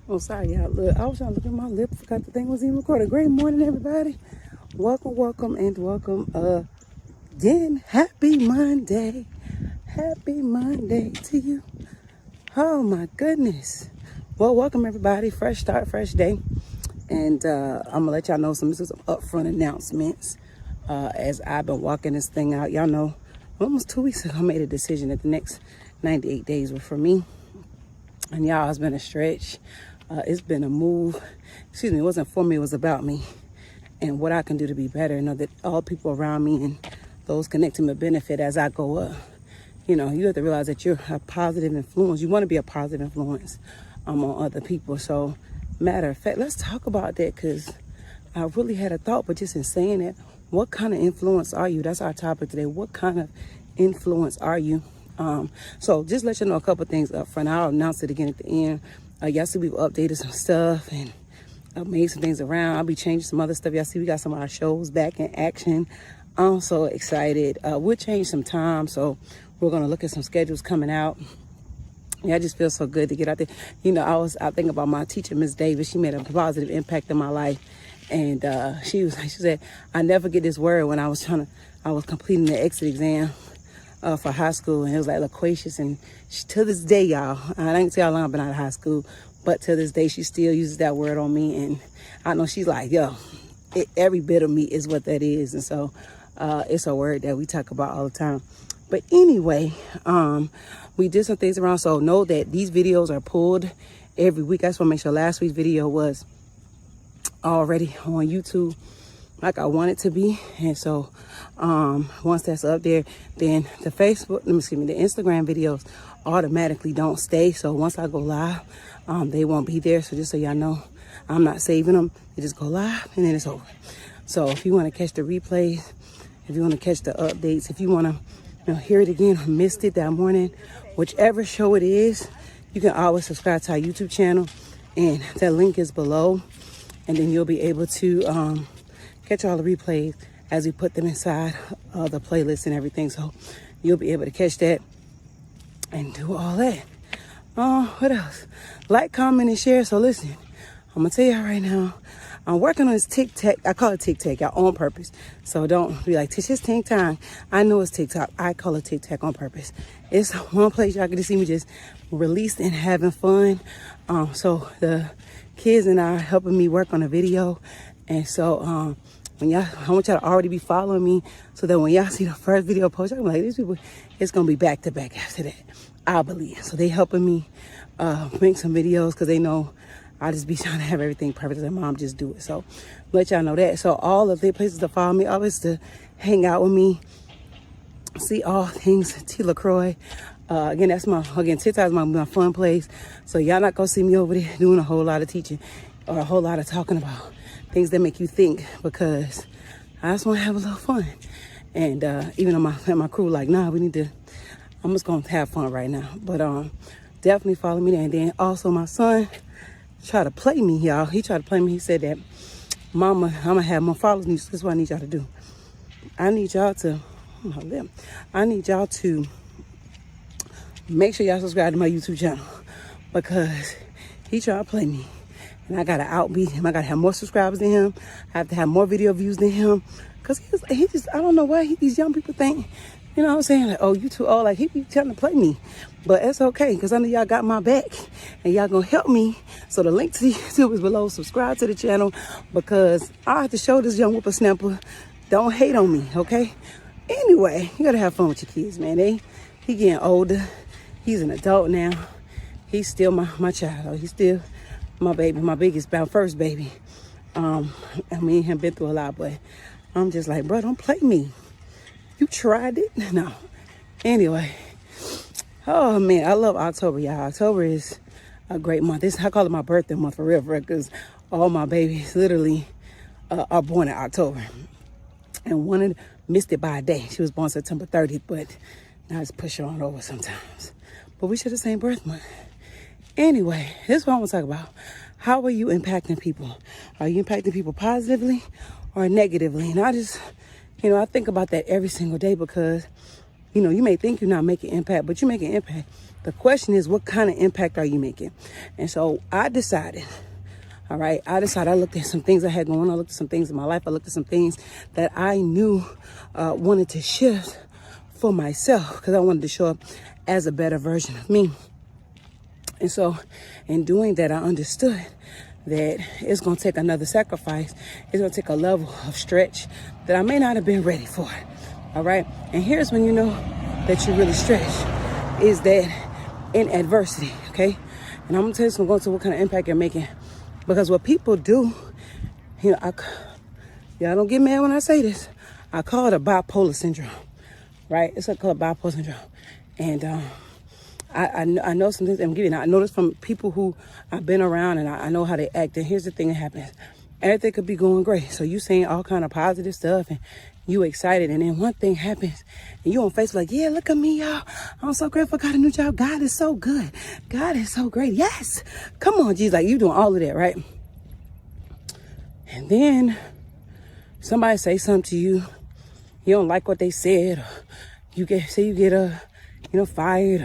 Oh, sorry, y'all. Look, I was trying to look at my lip. Forgot the thing was even recorded. Great morning, everybody. Welcome, and welcome again. Happy Monday. Happy Monday to you. Oh, my goodness. Well, welcome, everybody. Fresh start, fresh day. And I'm going to let y'all know some upfront announcements as I've been walking this thing out. Y'all know, almost 2 weeks ago, I made a decision that the next 98 days were for me. And y'all, it's been a stretch. It's been a move. Excuse me, it wasn't for me, it was about me. And what I can do to be better. Know that all people around me and those connecting me benefit as I go up. You know, you have to realize that you're a positive influence. You want to be a positive influence on other people. So, matter of fact, let's talk about that, because I really had a thought, but just in saying that, what kind of influence are you? That's our topic today. What kind of influence are you? So just let you know a couple things up front. I'll announce it again at the end. Y'all see we've updated some stuff and made some things around. I'll be changing some other stuff. Y'all see we got some of our shows back in action. I'm so excited. We'll change some time, so we're gonna look at some schedules coming out. Yeah, I just feel so good to get out there. You know, I think about my teacher, Miss Davis. She made a positive impact in my life, and she said, I never get this word when I was completing the exit exam for high school, and it was like loquacious. And to this day, y'all, I didn't tell how long I've been out of high school, but to this day, she still uses that word on me. And I know she's like, yo, every bit of me is what that is. And so it's a word that we talk about all the time. But anyway, we did some things around. So know that these videos are pulled every week. I just want to make sure last week's video was already on YouTube like I want it to be. And so once that's up there, then the the Instagram videos automatically don't stay. So once I go live, they won't be there. So just so y'all know, I'm not saving them. They just go live and then it's over. So if you want to catch the replays, if you want to catch the updates, if you want to hear it again or missed it that morning, whichever show it is, you can always subscribe to our YouTube channel, and that link is below. And then you'll be able to catch all the replays as we put them inside the playlist and everything. So you'll be able to catch that and do all that. What else? Like, comment, and share. So listen, I'm going to tell y'all right now, I'm working on this TikTok. I call it TikTok, y'all, on purpose. So don't be like, it's just TikTok. I know it's TikTok. I call it TikTok on purpose. It's one place y'all can just see me just released and having fun. So the kids and I are helping me work on a video. And so I want y'all to already be following me, so that when y'all see the first video post, I'm like, these people, it's going to be back to back after that, I believe. So they helping me make some videos, because they know I just be trying to have everything perfect. And mom, just do it. So let y'all know that. So all of the places to follow me, always to hang out with me, see all things T. LaCroix. Again, TikTok is my fun place. So y'all not gonna see me over there doing a whole lot of teaching or a whole lot of talking about things that make you think, because I just want to have a little fun. And even on my crew, like, nah, I'm just gonna have fun right now. But definitely follow me there. And then also my son tried to play me, y'all. He tried to play me. He said that, Mama, I'm gonna have more followers. This is what I need y'all to do. I need y'all to make sure y'all subscribe to my YouTube channel, because he tried to play me. And I gotta outbeat him. I gotta have more subscribers than him. I have to have more video views than him. Cause he just, I don't know why these young people think, you know what I'm saying? Like, oh, you too old. Like, he be trying to play me. But it's okay, because I know y'all got my back and y'all gonna help me. So the link to the YouTube is below. Subscribe to the channel, because I have to show this young whippersnapper, don't hate on me, okay? Anyway, you gotta have fun with your kids, man. He getting older. He's an adult now. He's still my child. He's still my baby, my first baby. Me and him been through a lot, but I'm just like, bro, don't play me. You tried it? No. Anyway. Oh, man, I love October, y'all. October is a great month. I call it my birthday month for real, because all my babies literally are born in October. And one missed it by a day. She was born September 30th, but I just push her on over sometimes. But we share the same birth month. Anyway, this is what I want to talk about. How are you impacting people? Are you impacting people positively or negatively? And I think about that every single day, because, you may think you're not making impact, but you make an impact The question is, what kind of impact are you making? And so I decided, all right, I looked at some things I had going on. I looked at some things in my life. I looked at some things that I knew wanted to shift for myself, because I wanted to show up as a better version of me. And so in doing that, I understood that it's going to take another sacrifice. It's going to take a level of stretch that I may not have been ready for. All right. And here's when you know that you really stretch, is that in adversity. Okay. And I'm going to tell you some, going to what kind of impact you're making. Because what people do, you know, y'all don't get mad when I say this. I call it a bipolar syndrome, right? It's called bipolar syndrome. And I know some things I'm giving. I know this from people who I've been around, and I know how they act. And here's the thing that happens. Everything could be going great. So you saying all kind of positive stuff, and you excited. And then one thing happens, and you on Facebook like, yeah, look at me, y'all. I'm so grateful I got a new job. God is so good. God is so great. Yes. Come on, Jesus. Like, you doing all of that, right? And then somebody say something to you. You don't like what they said. Or you get fired.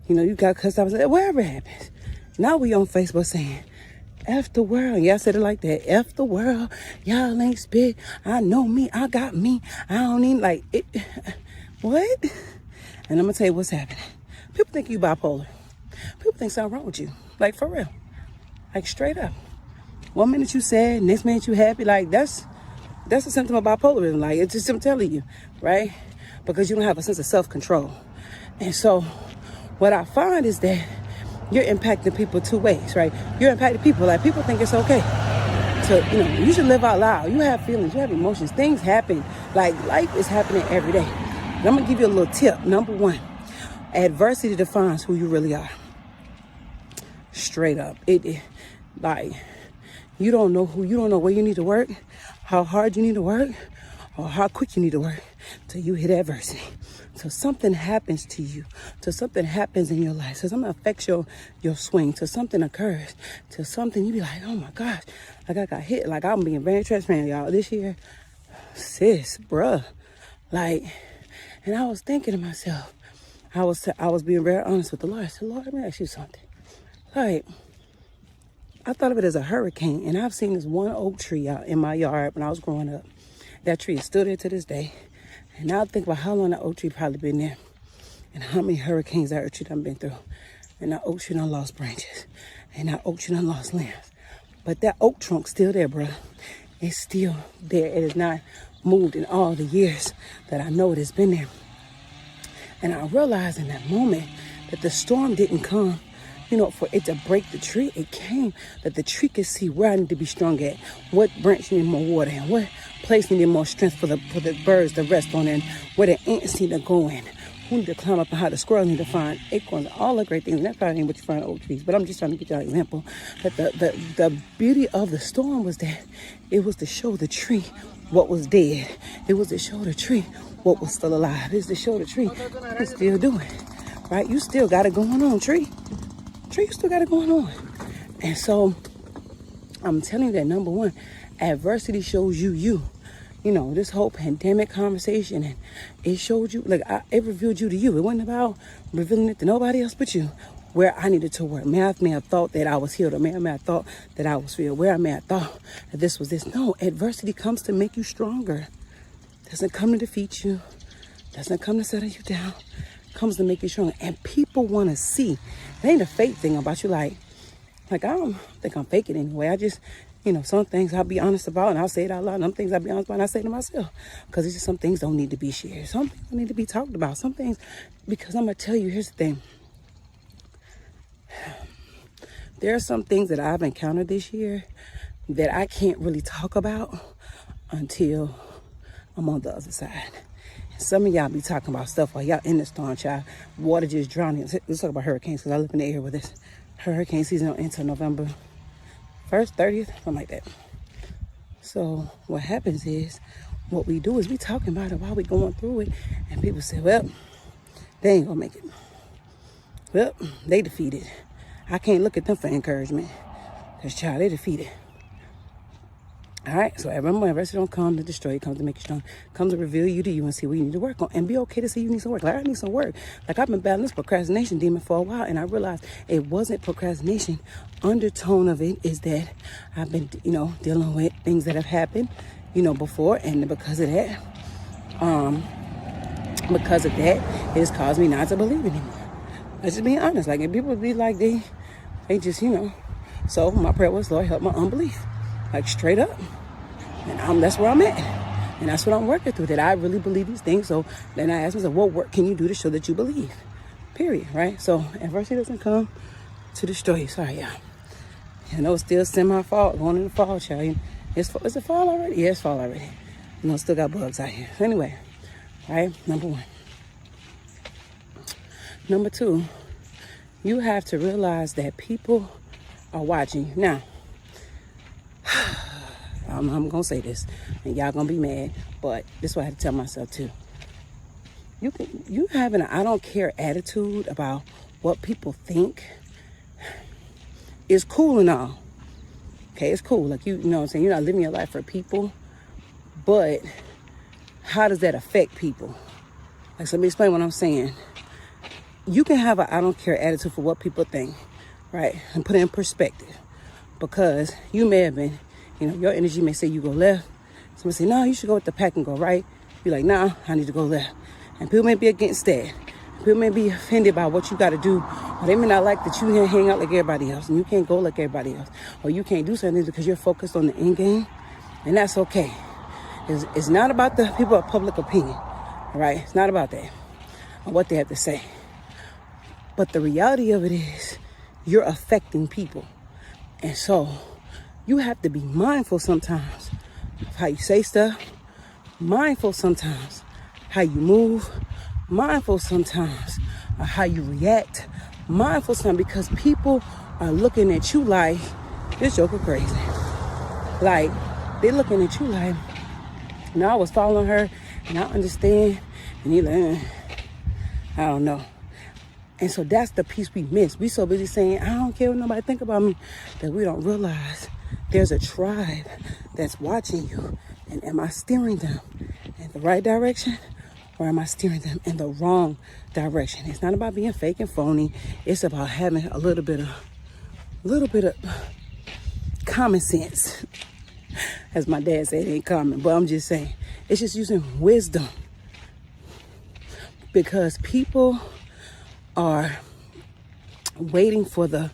Or, you got cussed out. Whatever happens. Now we on Facebook saying, F the world. Yeah, I said it like that. F the world. Y'all ain't spit. I know me. I got me. I don't even like it. What? And I'm going to tell you what's happening. People think you bipolar. People think something wrong with you. Like, for real. Like, straight up. 1 minute you sad, next minute you happy. Like, that's a symptom of bipolarism. Like, it's just, I'm telling you, right? Because you don't have a sense of self-control. And so what I find is that you're impacting people two ways, right? You're impacting people. Like, people think it's okay to, you should live out loud. You have feelings, you have emotions. Things happen. Like, life is happening every day. And I'm going to give you a little tip. Number one, adversity defines who you really are. Straight up. You don't know where you need to work, how hard you need to work, or how quick you need to work till you hit adversity. Till something happens to you, till something happens in your life, till something affects your swing, till something occurs, till something you be like, oh my gosh, like I got hit. Like, I'm being very transparent, y'all. This year, sis, bruh, like, and I was thinking to myself, I was being very honest with the Lord. I said, Lord, let me ask you something. Like, I thought of it as a hurricane, and I've seen this one oak tree out in my yard when I was growing up. That tree is still there to this day. And now I think about how long that oak tree probably been there, and how many hurricanes that oak tree done been through. And that oak tree done lost branches, and that oak tree done lost limbs. But that oak trunk's still there, bro. It's still there. It has not moved in all the years that I know it has been there. And I realized in that moment that the storm didn't come, for it to break the tree. It came that the tree could see where I need to be strong at, what branch needed more water, and what place needed more strength for the birds to rest on, and where the ants need to go in, who need to climb up, and how the squirrels need to find acorns, all the great things. And that's probably ain't what you find in oak trees, but I'm just trying to get you an example. That the beauty of the storm was that it was to show the tree what was dead. It was to show the tree what was still alive. It's to show the tree it's still doing, right? You still got it going on, tree. You still got it going on. And so I'm telling you that, number one, adversity shows you. This whole pandemic conversation, and it showed you, like, it revealed you to you. It wasn't about revealing it to nobody else but you, where I needed to work. May have thought that I was healed, or may have thought that I was filled, where I may have thought that this was this. No, adversity comes to make you stronger. Doesn't come to defeat you. Doesn't come to settle you down. Comes to make you stronger. And people want to see. It ain't a fake thing about you. Like I don't think I'm faking anyway. I just, some things I'll be honest about, and I'll say it out loud. And some things I'll be honest about, and I say to myself, because it's just some things don't need to be shared. Some things don't need to be talked about. Some things, because I'm going to tell you, here's the thing. There are some things that I've encountered this year that I can't really talk about until I'm on the other side. Some of y'all be talking about stuff while y'all in the storm, child. Water just drowning. Let's talk about hurricanes, because I live in the area where this hurricane season don't enter November 1st, 30th, something like that. So what happens is, what we do is we talking about it while we going through it, and people say, well, they ain't gonna make it. Well, they defeated. I can't look at them for encouragement, because, child, they defeated. All right, so remember, adversity don't come to destroy you, comes to make you strong, comes to reveal you to you and see what you need to work on, and be okay to see you need some work. Like, I need some work. Like, I've been battling this procrastination demon for a while, and I realized it wasn't procrastination. Undertone of it is that I've been, dealing with things that have happened, before, and because of that, it has caused me not to believe anymore. Let's just be honest. Like, if people be like, they just, So my prayer was, Lord, help my unbelief. Like, straight up. And that's where I'm at. And that's what I'm working through, that I really believe these things. So then I asked myself, what work can you do to show that you believe? Period, right? So adversity doesn't come to destroy you. Sorry, y'all. I know it's still semi-fall, going in the fall, child. Is it fall already? Yeah, it's fall already. Still got bugs out here. So anyway, right? Number one. Number two, you have to realize that people are watching you. Now, I'm going to say this, and y'all going to be mad, but this is what I had to tell myself too. You having an I don't care attitude about what people think is cool and all. Okay, it's cool. Like, you know what I'm saying? You're not living your life for people, but how does that affect people? Like, so let me explain what I'm saying. You can have an I don't care attitude for what people think, right? And put it in perspective, because you may have been, your energy may say you go left. Somebody say, no, you should go with the pack and go right. You're like, nah, I need to go left. And people may be against that. People may be offended by what you got to do. Or they may not like that you hang out like everybody else and you can't go like everybody else. Or you can't do something because you're focused on the end game. And that's okay. It's not about the people of public opinion, all right? It's not about that or what they have to say. But the reality of it is you're affecting people. And so you have to be mindful sometimes of how you say stuff, mindful sometimes how you move, mindful sometimes of how you react, mindful sometimes because people are looking at you like, this joker crazy. Like, they're looking at you like, I was following her and I understand. And you're like, I don't know. And so that's the piece we miss. We so busy saying, I don't care what nobody think about me, that we don't realize there's a tribe that's watching you. And am I steering them in the right direction, or am I steering them in the wrong direction? It's not about being fake and phony. It's about having a little bit of common sense. As my dad said, it ain't common, but I'm just saying, it's just using wisdom. Because people are waiting for the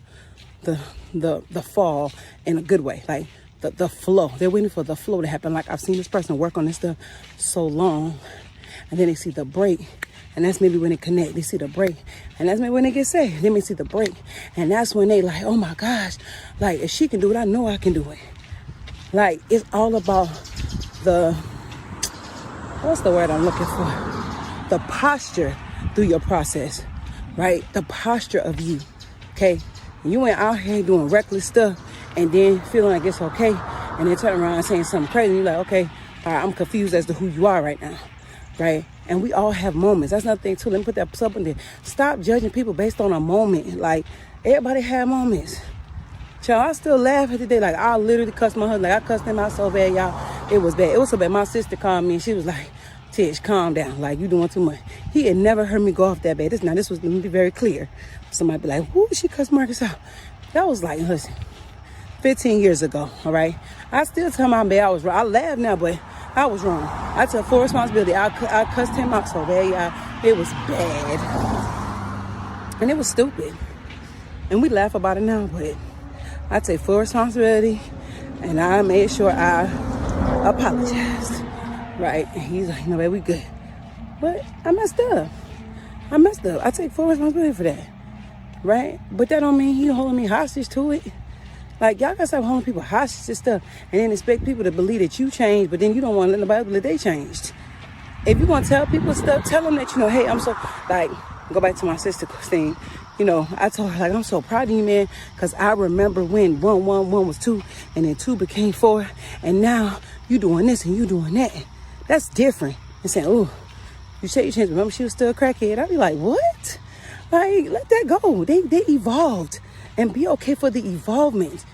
fall in a good way, like the flow. They're waiting for the flow to happen. Like, I've seen this person work on this stuff so long, and then they see the break, and that's maybe when they connect. They see the break, and that's maybe when they get saved. They may see the break, and that's when they like, oh my gosh, like, if she can do it, I know I can do it. Like, it's all about what's the word I'm looking for? The posture through your process, right? The posture of you, okay? You ain't out here doing reckless stuff and then feeling like it's okay, and then turn around and saying something crazy, and you're like, okay, all right, I'm confused as to who you are right now, right? And we all have moments. That's another thing too. Let me put that up in there. Stop judging people based on a moment. Like, everybody had moments. Child, I still laugh at the day. Like, I literally cussed my husband. Like, I cussed him out so bad, y'all. It was bad. It was so bad. My sister called me and she was like, Tish, calm down. Like, you doing too much. He had never heard me go off that bad. This was, let me be very clear. Somebody be like, whoo, she cussed Marcus out. That was like, listen, 15 years ago, all right? I still tell my bad I was wrong. I laugh now, but I was wrong. I took full responsibility. I cussed him out so bad, y'all. It was bad. And it was stupid. And we laugh about it now, but I take full responsibility, and I made sure I apologized, right? And he's like, no, babe, we good. But I messed up. I take full responsibility for that, right? But that don't mean he holding me hostage to it. Like, y'all gotta stop holding people hostage to stuff and then expect people to believe that you changed, but then you don't want to let nobody believe they changed. If you want to tell people stuff, tell them that, hey, I'm so, like, go back to my sister Christine. I told her, like, I'm so proud of you, man, because I remember when 1 was 2, and then 2 became 4, and now you doing this and you doing that. That's different. And saying, oh, you said you changed. Remember, she was still a crackhead. I'd be like, what? Like, let that go. They evolved, and be okay for the evolvement.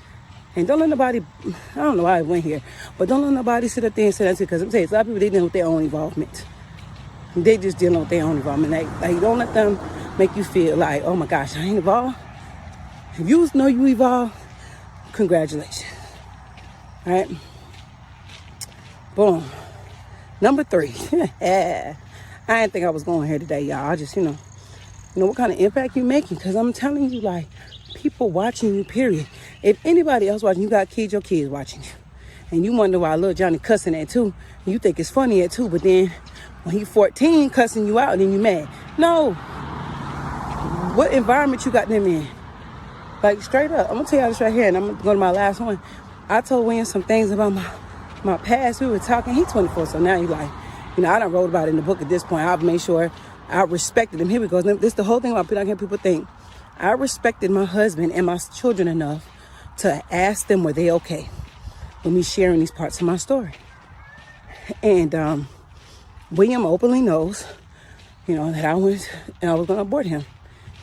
And don't let nobody, I don't know why I went here, but don't let nobody sit up there and say that, because I'm saying, a lot of people, they dealing with their own involvement. They just dealing with their own involvement. Like don't let them make you feel like, oh my gosh, I ain't involved. If you know you evolved, congratulations. All right. Boom. Number 3. I didn't think I was going here today, y'all. I just, what kind of impact you making? Because I'm telling you, like, people watching you, period. If anybody else watching, you got kids, your kids watching you. And you wonder why little Johnny cussing at too. You think it's funny at too, but then when he 14 cussing you out, then you mad. No. What environment you got them in? Like, straight up. I'm going to tell y'all this right here, and I'm going to go to my last one. I told William some things about my past. We were talking. He's 24, so now he's like, I done wrote about it in the book at this point. I've made sure I respected him. Here we go. This is the whole thing about people think. I respected my husband and my children enough to ask them were they okay with me sharing these parts of my story. And William openly knows, that I was going to abort him.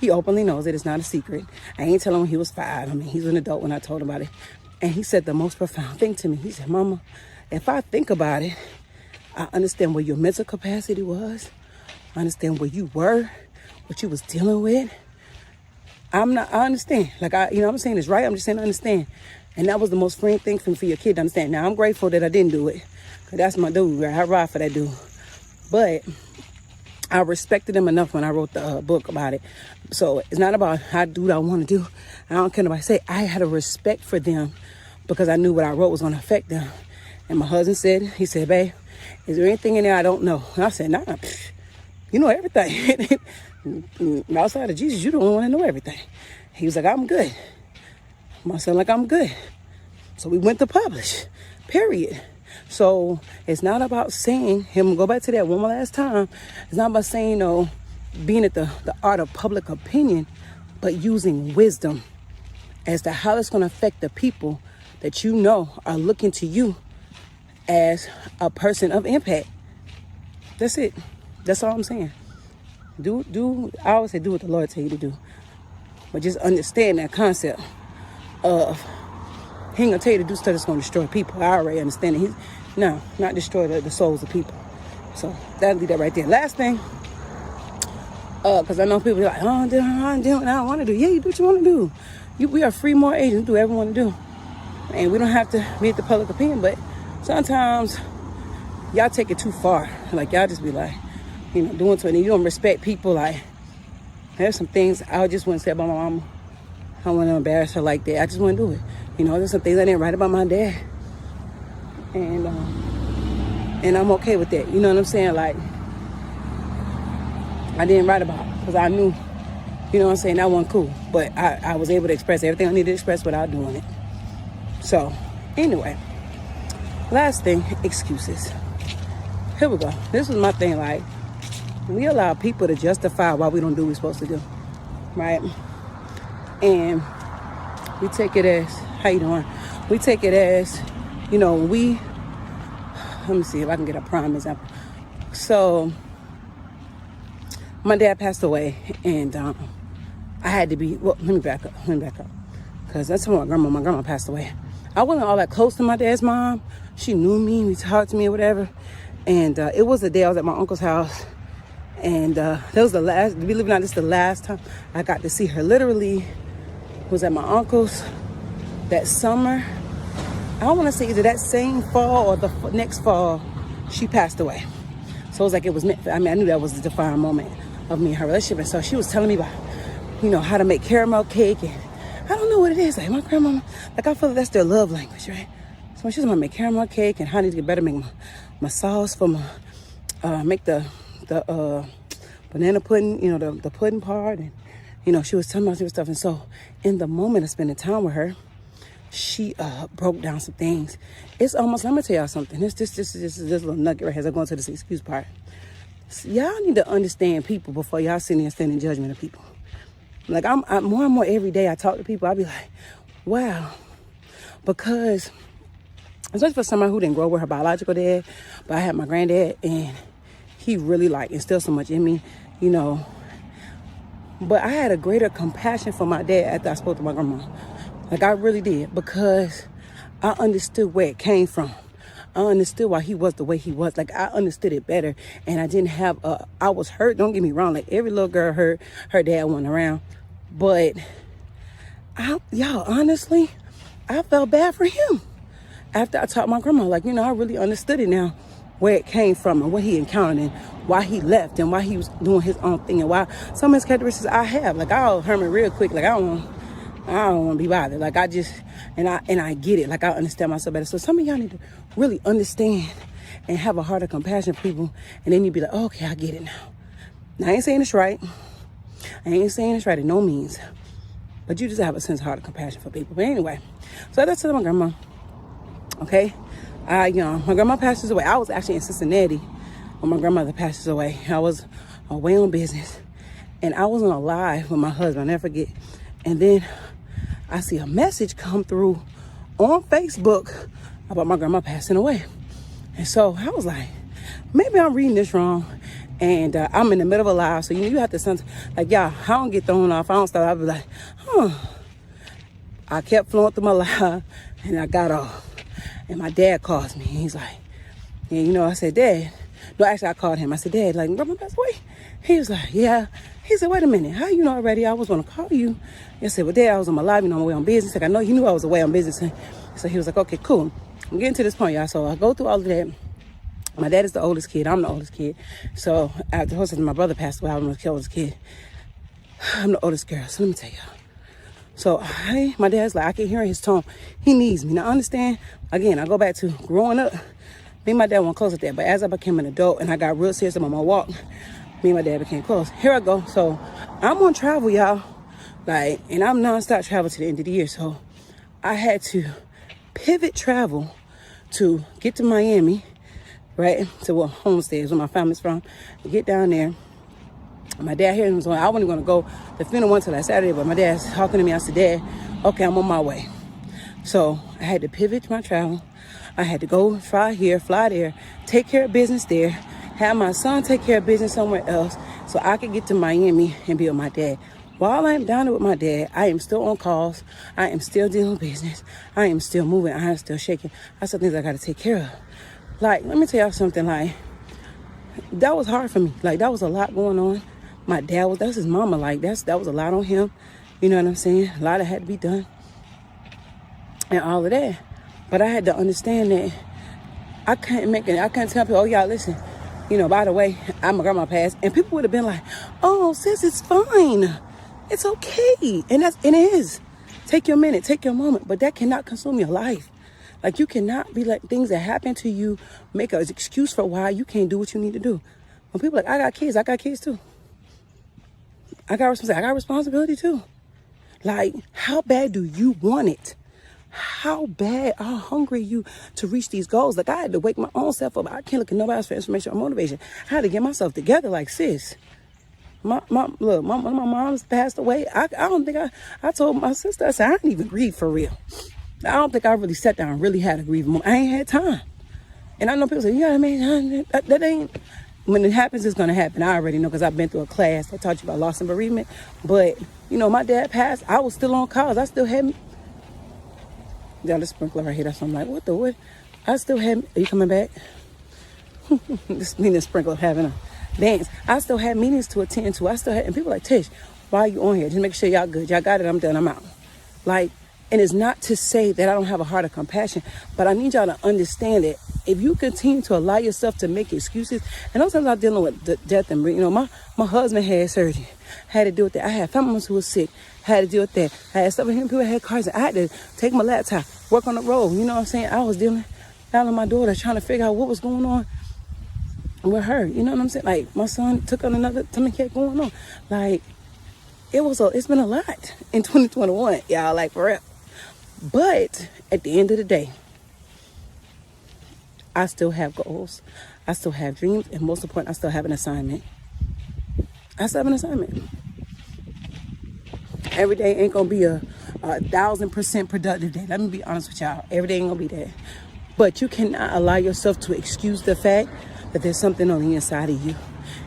He openly knows it. It's not a secret. I ain't telling him he was 5. I mean, he's an adult when I told him about it. And he said the most profound thing to me. He said, Mama, if I think about it, I understand where your mental capacity was. I understand where you were, what you was dealing with. I understand. Like, I'm saying it's right. I'm just saying I understand. And that was the most freeing thing for your kid to understand. Now, I'm grateful that I didn't do it. Because that's my dude, right? I ride for that dude. But I respected him enough when I wrote the book about it. So it's not about how I do what I want to do. I don't care what I say. I had a respect for them because I knew what I wrote was going to affect them. And my husband said, he said, babe, is there anything in there I don't know? And I said, nah, you know everything. Outside of Jesus, you don't want to know everything. He was like, I'm good. I said, like, I'm good. So we went to publish, period. So it's not about saying, him go back to that one more last time. It's not about saying, being at the art of public opinion, but using wisdom as to how it's going to affect the people that are looking to you as a person of impact. That's it. That's all I'm saying. I always say do what the Lord tell you to do. But just understand that concept of he ain't gonna tell you to do stuff that's gonna destroy people. I already understand it. Not destroy the souls of people. So that'll be that right there. Last thing, because I know people be like, I don't want to do. Yeah, you do what you want to do. We are free moral agents, do whatever we want to do. And we don't have to meet the public opinion, but sometimes y'all take it too far. Like, y'all just be like, doing something. You don't respect people. Like, there's some things I just wouldn't say about my mama. I don't want to embarrass her like that. I just wouldn't do it. There's some things I didn't write about my dad. And I'm okay with that. You know what I'm saying? Like, I didn't write about it because I knew, that wasn't cool. But I was able to express everything I needed to express without doing it. So, anyway, last thing, excuses. Here we go. This was my thing. Like, we allow people to justify why we don't do what we're supposed to do, right? And we take it as, how you doing? We take it as, let me see if I can get a prime example. So, my dad passed away, and I had to be, let me back up. Because that's when my grandma passed away. I wasn't all that close to my dad's mom. She knew me, we talked to me or whatever. And it was the day I was at my uncle's house. And that was the last, believe it or not, this is the last time I got to see her. Literally was at my uncle's that summer. I want to say either that same fall or the next fall, she passed away. So it was like it was meant. I knew that was the defining moment of me and her relationship. And so she was telling me about, how to make caramel cake. And I don't know what it is. Like, my grandma, like, I feel like that's their love language, right? So when she was going to make caramel cake and how I need to get better, make my sauce for make the banana pudding, the pudding part. And, she was telling me all this stuff. And so in the moment of spending time with her, she broke down some things. It's almost, let me tell y'all something. This little nugget right here as I go into this excuse part. Y'all need to understand people before y'all sit there and stand in judgment of people. Like, I'm more and more every day I talk to people, I be like, wow. Because, especially for somebody who didn't grow with her biological dad, but I had my granddad, and he really, instilled so much in me, But I had a greater compassion for my dad after I spoke to my grandma. Like, I really did, because I understood where it came from. I understood why he was the way he was. Like, I understood it better. And I didn't have I was hurt. Don't get me wrong. Like, every little girl hurt. Her dad went around. But, y'all, honestly, I felt bad for him. After I taught my grandma, like, I really understood it now, where it came from and what he encountered and why he left and why he was doing his own thing and why some of his characteristics I have. Like, I'll hermit real quick. Like, I don't want to be bothered. Like, I just, and I get it. Like, I understand myself better. So some of y'all need to really understand and have a heart of compassion for people. And then you be like, oh, okay, I get it now. Now, I ain't saying it's right. I ain't saying it's right in no means. But you just have a sense of heart of compassion for people. But anyway, so that's to my grandma. Okay? My grandma passes away. I was actually in Cincinnati when my grandmother passes away. I was away on business. And I was on a live with my husband. I'll never forget. And then I see a message come through on Facebook about my grandma passing away. And so I was like, maybe I'm reading this wrong. And I'm in the middle of a live. So you have to sometimes, like, y'all, I don't get thrown off. I don't stop. I'll be like, I kept flowing through my live and I got off. And my dad calls me. And he's like, yeah, I said, Dad. No, actually, I called him. I said, Dad, like, grandma passed away? He was like, yeah. He said, wait a minute. How you know already? I was going to call you. I said, well, Dad, I was on my live, on my way on business. Like, I know he knew I was away on business. So he was like, okay, cool. I'm getting to this point, y'all. So I go through all of that. My dad is the oldest kid. I'm the oldest kid. So after my brother passed away, I'm the oldest kid. I'm the oldest girl. So let me tell y'all. So my dad's like, I can hear his tone. He needs me. Now, understand, again, I go back to growing up. Me and my dad weren't close at that. But as I became an adult and I got real serious about my walk, me and my dad became close. Here I go. So I'm on travel, y'all. Like, and I'm nonstop travel to the end of the year. So I had to pivot travel to get to Miami, right? To where Homestead is where my family's from. Get down there. My dad here was going, I wasn't going to go the funeral until that Saturday, but my dad's talking to me. I said, Dad, okay, I'm on my way. So I had to pivot my travel. I had to go fly here, fly there, take care of business there, have my son take care of business somewhere else so I could get to Miami and be with my dad. While I'm down there with my dad, I am still on calls. I am still dealing with business. I am still moving. I am still shaking. I still things I got to take care of. Like, let me tell y'all something. Like, that was hard for me. Like, that was a lot going on. My dad that's his mama. Like, that was a lot on him. You know what I'm saying? A lot that had to be done. And all of that. But I had to understand that I couldn't tell people, oh, y'all, listen, by the way, my grandma passed. And people would have been like, oh, sis, it's fine. It's okay. And it is. Take your minute, take your moment. But that cannot consume your life. Like, you cannot be like things that happen to you, make an excuse for why you can't do what you need to do. When people are like, I got kids too. I got responsibility too. Like, how bad do you want it? How hungry are you to reach these goals? Like, I had to wake my own self up. I can't look at nobody else for information or motivation. I had to get myself together. Like, sis, my mom's passed away. I don't think I told my sister, I said, I didn't even grieve for real. I don't think I really sat down and really had a grieving moment. I ain't had time. And I know people say, that ain't, when it happens, it's going to happen. I already know because I've been through a class that taught you about loss and bereavement. But, my dad passed. I was still on calls. I still had, y'all, the sprinkler right here. That's what I'm like, what? I still had, are you coming back? This mean the sprinkler having a dance. I still had meetings to attend to. And people like, Tish, why are you on here? Just make sure y'all good. Y'all got it. I'm done. I'm out. Like, and it's not to say that I don't have a heart of compassion, but I need y'all to understand that if you continue to allow yourself to make excuses, and those times I'm dealing with death and, my husband had surgery, had to deal with that. I had family members who were sick, had to deal with that. I had stuff with him, people had cars, I had to take my laptop, work on the road. You know what I'm saying? I was dealing down with my daughter, trying to figure out what was going on with her. You know what I'm saying? Like, my son took on something kept going on. Like, it's been a lot in 2021, y'all, like, for real. But at the end of the day, I still have goals. I still have dreams. And most important, I still have an assignment. Every day ain't going to be a 1,000% productive day. Let me be honest with y'all. Every day ain't going to be that. But you cannot allow yourself to excuse the fact that there's something on the inside of you.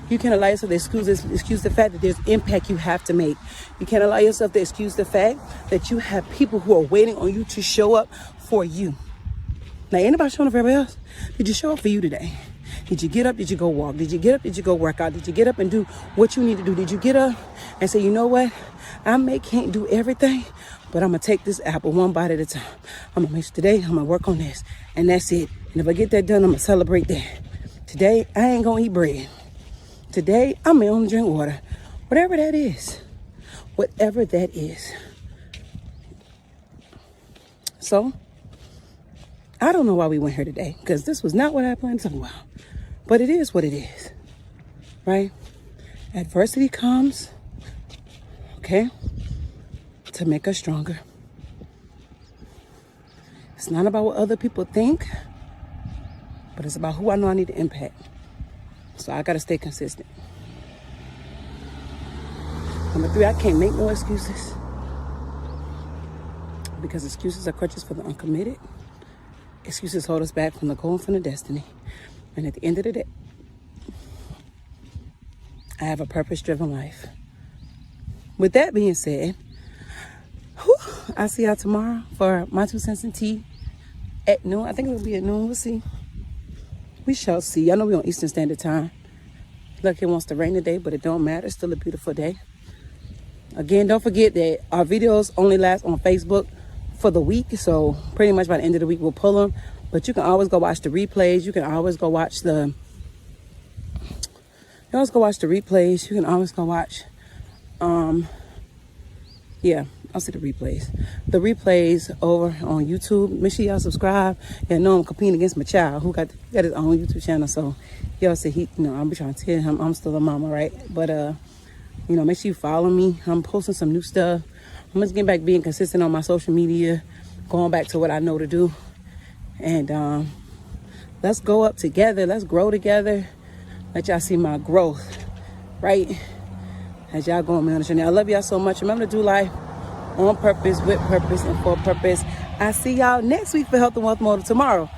You can't allow yourself to excuse the fact that there's impact you have to make. You can't allow yourself to excuse the fact that you have people who are waiting on you to show up for you. Now, ain't nobody showing up for everybody else. Did you show up for you today? Did you get up? Did you go walk? Did you get up? Did you go work out? Did you get up and do what you need to do? Did you get up and say, you know what? Can't do everything, but I'm going to take this apple one bite at a time. I'm going to make sure today I'm going to work on this. And that's it. And if I get that done, I'm going to celebrate that. Today, I ain't going to eat bread. Today, I'm only drink water. Whatever that is. Whatever that is. So, I don't know why we went here today, because this was not what I planned to talk about. But it is what it is, right? Adversity comes, okay, to make us stronger. It's not about what other people think, but it's about who I know I need to impact. So I got to stay consistent. Number 3, I can't make no excuses, because excuses are crutches for the uncommitted. Excuses hold us back from the goal and from the destiny. And at the end of the day, I have a purpose-driven life. With that being said, I'll see y'all tomorrow for my 2 cents and tea at noon. I think it'll be at noon. We'll see. We shall see. I know we're on Eastern Standard Time. Look, it wants to rain today, but it don't matter. It's still a beautiful day. Again, don't forget that our videos only last on Facebook for the week, so pretty much by the end of the week we'll pull them, but you can always go watch the replays. You can always go watch the replays. You can always go watch I'll see the replays over on YouTube. Make sure y'all subscribe. Yeah, know I'm competing against my child who got his own YouTube channel, so y'all see I'll be trying to tell him I'm still a mama, right? But make sure you follow me. I'm posting some new stuff. I'm just getting back being consistent on my social media, going back to what I know to do. And let's go up together. Let's grow together. Let y'all see my growth, right? As y'all go on me on the journey. I love y'all so much. Remember to do life on purpose, with purpose, and for purpose. I see y'all next week for Health and Wealth Motive tomorrow.